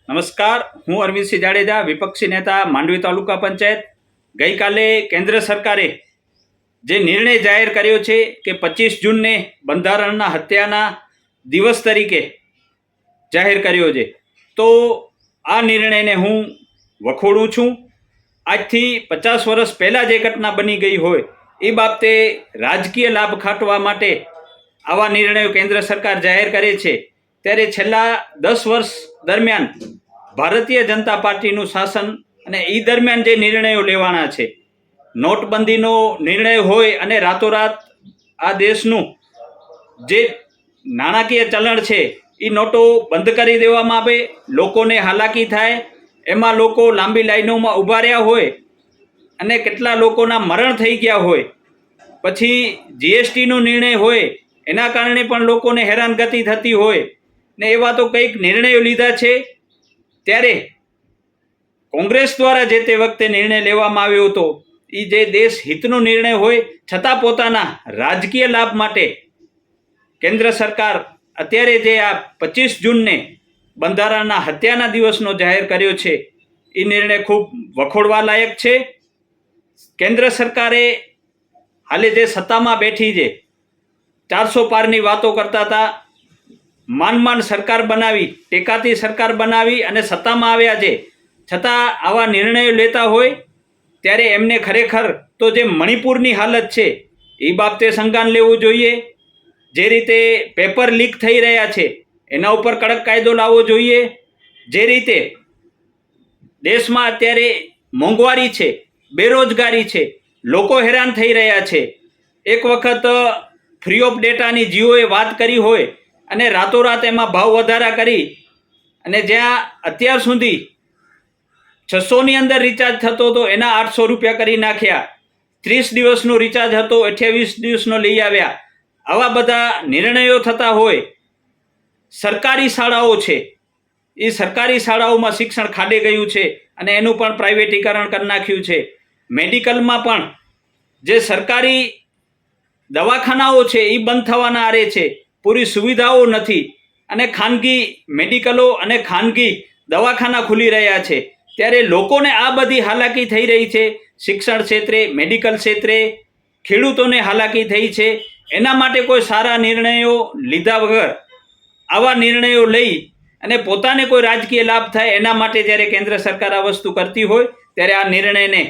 નમસ્કાર, હું અરવિંદસિંહ જાડેજા, વિપક્ષી નેતા, માંડવી તાલુકા પંચાયત. ગઈકાલે કેન્દ્ર સરકારે જે નિર્ણય જાહેર કર્યો છે કે 25 જૂનને બંધારણના હત્યાના દિવસ તરીકે જાહેર કર્યો છે, તો આ નિર્ણયને હું વખોડું છું. આજથી 50 વર્ષ પહેલાં જે ઘટના બની ગઈ હોય એ બાબતે રાજકીય લાભ ખાટવા માટે આવા નિર્ણયો કેન્દ્ર સરકાર જાહેર કરે છે. ત્યારે છેલ્લા 10 વર્ષ દરમિયાન ભારતીય જનતા પાર્ટીનું શાસન અને એ દરમિયાન જે નિર્ણયો લેવાના છે, નોટબંધીનો નિર્ણય હોય અને રાતોરાત આ દેશનું જે નાણાકીય ચલણ છે એ નોટો બંધ કરી દેવામાં આવે, લોકોને હાલાકી થાય, એમાં લોકો લાંબી લાઈનોમાં ઊભા રહ્યા હોય અને કેટલા લોકોના મરણ થઈ ગયા હોય. પછી જીએસટીનો નિર્ણય હોય એના કારણે પણ લોકોને હેરાનગતિ થતી હોય ને એવા તો કંઈક નિર્ણયો લીધા છે. ત્યારે કોંગ્રેસ દ્વારા જે તે વખતે નિર્ણય લેવામાં આવ્યો હતો એ જે દેશ હિતનો નિર્ણય હોય છતાં પોતાના રાજકીય લાભ માટે કેન્દ્ર સરકાર અત્યારે જે આ 25 જૂનને બંધારણના હત્યાના દિવસનો જાહેર કર્યો છે એ નિર્ણય ખૂબ વખોડવા લાયક છે. કેન્દ્ર સરકારે હાલે જે સત્તામાં બેઠી છે, 400 પારની વાતો કરતા હતા, માંડ સરકાર બનાવી, ટેકાથી સરકાર બનાવી અને સત્તામાં આવ્યા છે, છતાં આવા નિર્ણયો લેતા હોય ત્યારે એમને ખરેખર તો જે મણિપુરની હાલત છે એ બાબતે સંજ્ઞાન લેવું જોઈએ. જે રીતે પેપર લીક થઈ રહ્યા છે એના ઉપર કડક કાયદો લાવવો જોઈએ. જે રીતે દેશમાં અત્યારે મોંઘવારી છે, બેરોજગારી છે, લોકો હેરાન થઈ રહ્યા છે. એક વખત ફ્રી ઓફ ડેટાની જીઓએ વાત કરી હોય અને રાતોરાત એમાં ભાવ વધારા કરી અને જ્યાં અત્યાર સુધી 600ની અંદર રિચાર્જ થતો હતો એના 800 રૂપિયા કરી નાખ્યા, 30 દિવસનો રિચાર્જ હતો 28 દિવસનો લઈ આવ્યા. આવા બધા નિર્ણયો થતા હોય. સરકારી શાળાઓ છે એ સરકારી શાળાઓમાં શિક્ષણ ખાડે ગયું છે અને એનું પણ પ્રાઇવેટીકરણ કરી નાખ્યું છે. મેડિકલમાં પણ જે સરકારી દવાખાનાઓ છે એ બંધ થવાના આરે છે, પૂરી સુવિધાઓ નથી અને ખાનગી મેડિકલો અને ખાનગી દવાખાના ખુલી રહ્યા છે. ત્યારે લોકોને આ બધી હાલાકી થઈ રહી છે. શિક્ષણ ક્ષેત્રે, મેડિકલ ક્ષેત્રે ખેડૂતોને હાલાકી થઈ છે. એના માટે કોઈ સારા નિર્ણયો લીધા વગર આવા નિર્ણયો લઈ અને પોતાને કોઈ રાજકીય લાભ થાય એના માટે જ્યારે કેન્દ્ર સરકાર આ વસ્તુ કરતી હોય ત્યારે આ નિર્ણયને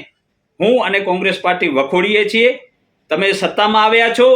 હું અને કોંગ્રેસ પાર્ટી વખોડીએ છીએ. તમે સત્તામાં આવ્યા છો,